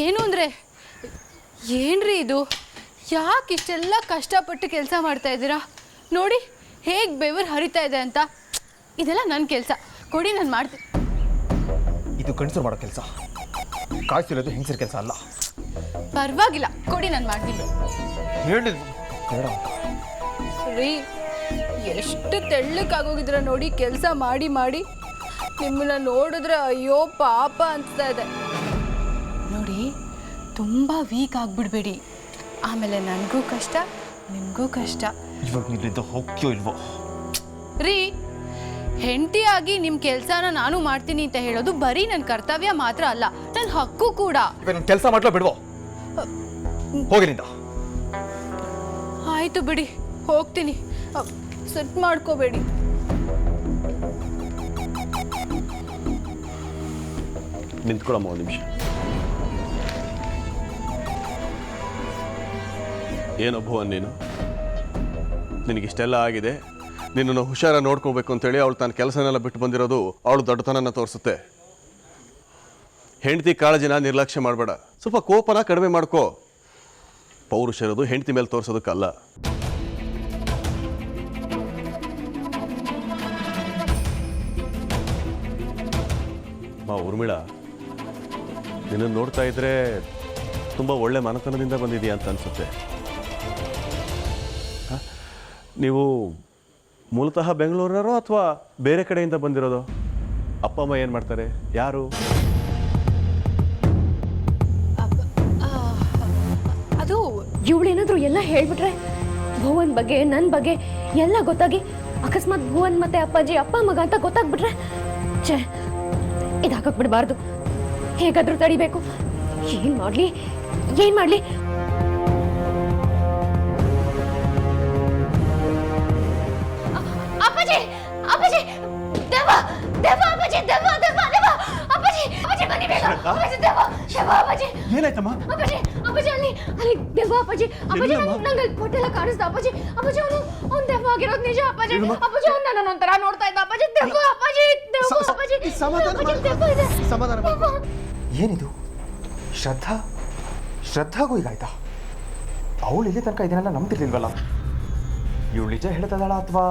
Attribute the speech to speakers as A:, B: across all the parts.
A: ಏನು ಅಂದರೆ ಏನ್ರಿ ಇದು? ಯಾಕೆ ಇಷ್ಟೆಲ್ಲ ಕಷ್ಟಪಟ್ಟು ಕೆಲಸ ಮಾಡ್ತಾ ಇದ್ದೀರಾ? ನೋಡಿ ಹೇಗೆ ಬೆವರು ಹರಿತಾ ಇದೆ ಅಂತ. ಇದೆಲ್ಲ ನನ್ನ ಕೆಲಸ, ಕೊಡಿ ನಾನು ಮಾಡ್ತೀನಿ.
B: ಇದು ಗಂಡಸರು ಮಾಡೋ ಕೆಲಸ, ಕಾಯಿಸಿರೋದು ಹೆಂಗಸರ ಕೆಲಸ ಅಲ್ಲ.
A: ಪರವಾಗಿಲ್ಲ, ಕೊಡಿ ನಾನು ಮಾಡ್ತೀನಿ.
B: ಹೇಳಿದ್ರು ಬೇಡ
A: ರೀ, ಎಷ್ಟು ತೆಳ್ಳಕ್ಕಾಗೋಗಿದ್ರ ನೋಡಿ ಕೆಲಸ ಮಾಡಿ ಮಾಡಿ. ನಿಮ್ಮನ್ನ ನೋಡಿದ್ರೆ ಅಯ್ಯೋ ಪಾಪ ಅನಿಸ್ತಾ ಇದೆ. ನೋಡಿ, ತುಂಬ ವೀಕ್ ಆಗಿಬಿಡ್ಬೇಡಿ, ಆಮೇಲೆ ನನಗೂ ಕಷ್ಟ ನಿಮಗೂ ಕಷ್ಟ.
B: ಇವಾಗ ನೀವಿಂದ ಹೋಗ್ತೀಯೋ ಇಲ್ವೋ?
A: ರೀ, ಹೆಂಡತಿಯಾಗಿ ನಿಮ್ಮ ಕೆಲಸನ ನಾನು ಮಾಡ್ತೀನಿ ಅಂತ ಹೇಳೋದು ಬರೀ ನನ್ನ ಕರ್ತವ್ಯ ಮಾತ್ರ ಅಲ್ಲ, ನನ್ನ ಹಕ್ಕು ಕೂಡ.
B: ನನ್ನ ಕೆಲಸ ಮಾಡ್ಲೋ ಬಿಡ್ವೋ? ಹೋಗಿನಿಂದ.
A: ಆಯಿತು ಬಿಡಿ, ಹೋಗ್ತೀನಿ. ಸೆಟ್ ಮಾಡ್ಕೋಬೇಡಿ.
C: ನಿಂತ್ಕೊಳ್ಳಮ್ಮ ಒಂದು ನಿಮಿಷ. ಏನೋ ಭುವನ್, ನೀನು ನಿನಗಿಷ್ಟೆಲ್ಲ ಆಗಿದೆ, ನಿನ್ನನ್ನು ಹುಷಾರ ನೋಡ್ಕೋಬೇಕು ಅಂತೇಳಿ ಅವಳು ತನ್ನ ಕೆಲಸನೆಲ್ಲ ಬಿಟ್ಟು ಬಂದಿರೋದು ಅವಳು ದೊಡ್ಡತನನ ತೋರಿಸುತ್ತೆ. ಹೆಂಡತಿ ಕಾಳಜಿನ ನಿರ್ಲಕ್ಷ್ಯ ಮಾಡಬೇಡ, ಸ್ವಲ್ಪ ಕೋಪನ ಕಡಿಮೆ ಮಾಡ್ಕೋ. ಪೌರುಷರದು ಹೆಂಡತಿ ಮೇಲೆ ತೋರಿಸೋದಕ್ಕಲ್ಲ. ಊರ್ಮಿಳಾ, ನಿನ್ನನ್ನು ನೋಡ್ತಾ ಇದ್ರೆ ತುಂಬ ಒಳ್ಳೆ ಮನತನದಿಂದ ಬಂದಿದೆಯಾ ಅಂತ ಅನಿಸುತ್ತೆ. ನೀವು ಮೂಲತಃ ಬೆಂಗಳೂರರೋ ಅಥವಾ ಬೇರೆ ಕಡೆಯಿಂದ ಬಂದಿರೋದು? ಅಪ್ಪ ಅಮ್ಮ ಏನು ಮಾಡ್ತಾರೆ? ಯಾರು?
A: ಅದು
D: ಇವಳೇನಾದರೂ ಎಲ್ಲ ಹೇಳ್ಬಿಟ್ರೆ ಭುವನ್ ಬಗ್ಗೆ ನನ್ನ ಬಗ್ಗೆ ಎಲ್ಲ ಗೊತ್ತಾಗಿ ಅಕಸ್ಮಾತ್ ಭುವನ್ ಮತ್ತೆ ಅಪ್ಪಾಜಿ ಅಪ್ಪ ಮಗ ಅಂತ ಗೊತ್ತಾಗ್ಬಿಟ್ರೆ ಛೇ, ಇದಾಗಕ್ಕೆ ಬಿಡಬಾರ್ದು. ಹೇಗಾದರೂ ತಡಿಬೇಕು. ಏನು ಮಾಡಲಿ? ಅಪ್ಪಾಜಿ, ಅಪ್ಪಾಜಿ, ದೇವ, ದೇವ, ಅಪ್ಪಾಜಿ, ದೇವ, ದೇವ, ದೇವ, ಅಪ್ಪಾಜಿ, ಅಪ್ಪಾಜಿ ಬನ್ನಿ ಬೇಗ. ಅಪ್ಪಾಜಿ, ದೇವ, ದೇವ, ಅಪ್ಪಾಜಿ.
B: ಏನಾಯ್ತಮ್ಮ?
D: ಅಪ್ಪಾಜಿ, ಅಪ್ಪಾಜಿ, ಅಲ್ಲಿ ದೇವ, ಅಪ್ಪಾಜಿ, ಅಪ್ಪಾಜಿ, ನಂಗೆ ಹೊಟ್ಟೆಲ್ಲ ಕಾಣಿಸ್ತಾ. ಅಪ್ಪಾಜಿ, ಅಪ್ಪಾಜಿ, ಅವನು ದೇವ ಆಗಿರೋದು ನಿಜ. ಅಪ್ಪಾಜಿ, ಅಪ್ಪಾಜಿ, ಅವ್ನು ನನ್ನ ಒಂಥರ ನೋಡ್ತಾ ಇದ್ದ. ಅಪ್ಪಾಜಿ, ದೇವ, ಅಪ್ಪಾಜಿ, ದೇವ, ಅಪ್ಪಾಜಿ,
B: ಸಮಾಧಾನ ಮಾಡ್ಕೊ. ಏನಿದು? ಶ್ರದ್ಧಾಗೂ ಈಗಾಯ್ತಾ? ಅವಳು ಇಲ್ಲಿ ತನಕ ಇದನ್ನೆಲ್ಲ ನಂಬ್ತಿರ್ಲಿಲ್ವಲ್ಲ. ಇವಳು ನಿಜ ಹೇಳ್ತದಾಳ ಅಥವಾ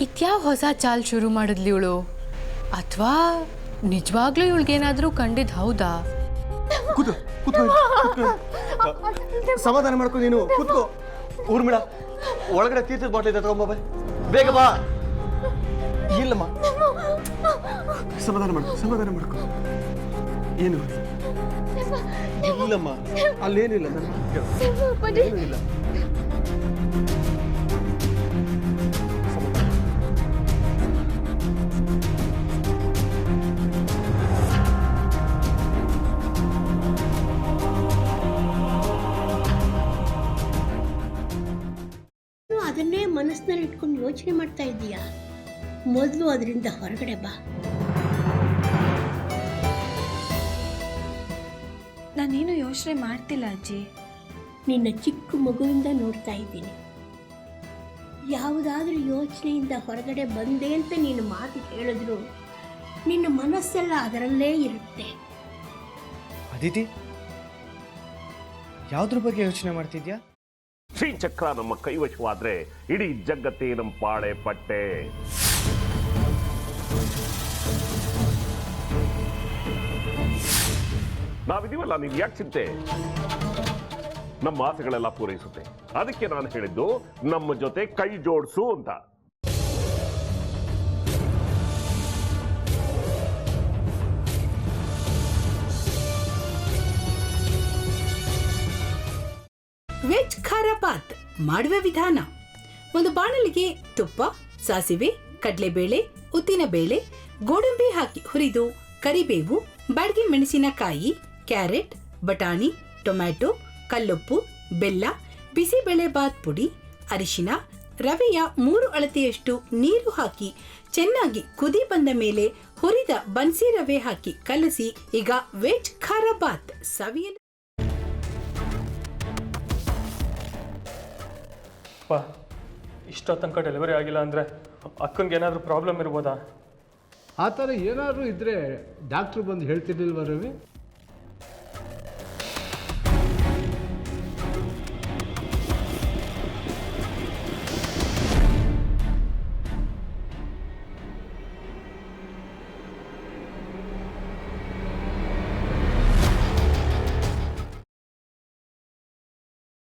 A: ಇತ್ಯಾವ ಹೊಸ ಚಾಲ್ ಶುರು ಮಾಡಿದ್ಲಿ ಇವಳು? ಅಥವಾ ನಿಜವಾಗ್ಲೂ ಇವಳಿಗೇನಾದರೂ ಕಂಡಿದ್ದು ಹೌದಾ?
B: ಸಮಾಧಾನ ಮಾಡ್ಕೊ. ನೀನು ಕೂತ್ಕೋ. ಊರ್ಮಿಳಾ, ಒಳಗಡೆ ತೀರ್ಥದ ಬಾಟ್ಲಿ ತಗೊಂಬ, ಬೇಗ ಬಾ. ಇಲ್ಲಮ್ಮ, ಸಮಾಧಾನ ಮಾಡ್ಕೊ. ಏನು ಇಲ್ಲಮ್ಮ, ಅಲ್ಲೇನಿಲ್ಲ. ಏನು ಇಲ್ಲ.
E: ಅದನ್ನೇ ಮನಸ್ಸಿನಲ್ಲಿ ಇಟ್ಕೊಂಡು ಯೋಚನೆ ಮಾಡ್ತಾ ಇದ್ದೀಯಾ? ಮೊದಲು ಅದರಿಂದ ಹೊರಗಡೆ ಬಾ.
F: ನಾನೇನು ಯೋಚನೆ ಮಾಡ್ತಿಲ್ಲ ಅಜ್ಜಿ.
E: ನಿನ್ನ ಚಿಕ್ಕ ಮಗುವಿಂದ ನೋಡ್ತಾ ಇದ್ದೀನಿ. ಯಾವುದಾದ್ರೂ ಯೋಚನೆಯಿಂದ ಹೊರಗಡೆ ಬಂದೆ ಅಂತ ನೀನು ಮಾತು ಹೇಳಿದ್ರು ನಿನ್ನ ಮನಸ್ಸೆಲ್ಲ ಅದರಲ್ಲೇ ಇರುತ್ತೆ.
G: ಅದಿತಿ, ಯಾವುದ್ರ ಬಗ್ಗೆ ಯೋಚನೆ ಮಾಡ್ತಿದ್ಯಾ?
H: ಶ್ರೀಚಕ್ರ ನಮ್ಮ ಕೈವಶವಾದ್ರೆ ಇಡೀ ಜಗತ್ತೇ ನಮ್ಮ ಪಾಳೆ ಪಟ್ಟೆ. ನಾವಿದೀವಲ್ಲ, ನೀನ್ ಯಾಕೆ ಚಿಂತೆ? ನಮ್ಮ ಆಸೆಗಳೆಲ್ಲ ಪೂರೈಸುತ್ತೆ. ಅದಕ್ಕೆ ನಾನು ಹೇಳಿದ್ದು ನಮ್ಮ ಜೊತೆ ಕೈ ಜೋಡಿಸು ಅಂತ.
I: ವೆಜ್ ಖಾರ ಬಾತ್ ಮಾಡುವ ವಿಧಾನ: ಒಂದು ಬಾಣಲಿಗೆ ತುಪ್ಪ, ಸಾಸಿವೆ, ಕಡಲೆಬೇಳೆ, ಉದ್ದಿನಬೇಳೆ, ಗೋಡಂಬಿ ಹಾಕಿ ಹುರಿದು ಕರಿಬೇವು, ಬಾಡಿಗೆ ಮೆಣಸಿನಕಾಯಿ, ಕ್ಯಾರೆಟ್, ಬಟಾಣಿ, ಟೊಮ್ಯಾಟೊ, ಕಲ್ಲುಪ್ಪು, ಬೆಲ್ಲ, ಬಿಸಿಬೇಳೆ ಬಾತ್ ಪುಡಿ, ಅರಿಶಿನ, ರವೆಯ 3 ಅಳತೆಯಷ್ಟು ನೀರು ಹಾಕಿ ಚೆನ್ನಾಗಿ ಕುದಿ ಬಂದ ಮೇಲೆ ಹುರಿದ ಬನ್ಸಿ ರವೆ ಹಾಕಿ ಕಲಸಿ. ಈಗ ವೆಜ್ ಖಾರ ಬಾತ್ ಸವಿಯಲು.
J: ಇಷ್ಟೋ ತನಕ ಡೆಲಿವರಿ ಆಗಿಲ್ಲ ಅಂದರೆ ಅಕ್ಕನಿಗೆ ಏನಾದರೂ ಪ್ರಾಬ್ಲಮ್ ಇರ್ಬೋದಾ? ಆ ಥರ ಏನಾದರೂ ಇದ್ದರೆ ಡಾಕ್ಟ್ರು ಬಂದು ಹೇಳ್ತಿರ್ಲಿಲ್ವ ರವಿ?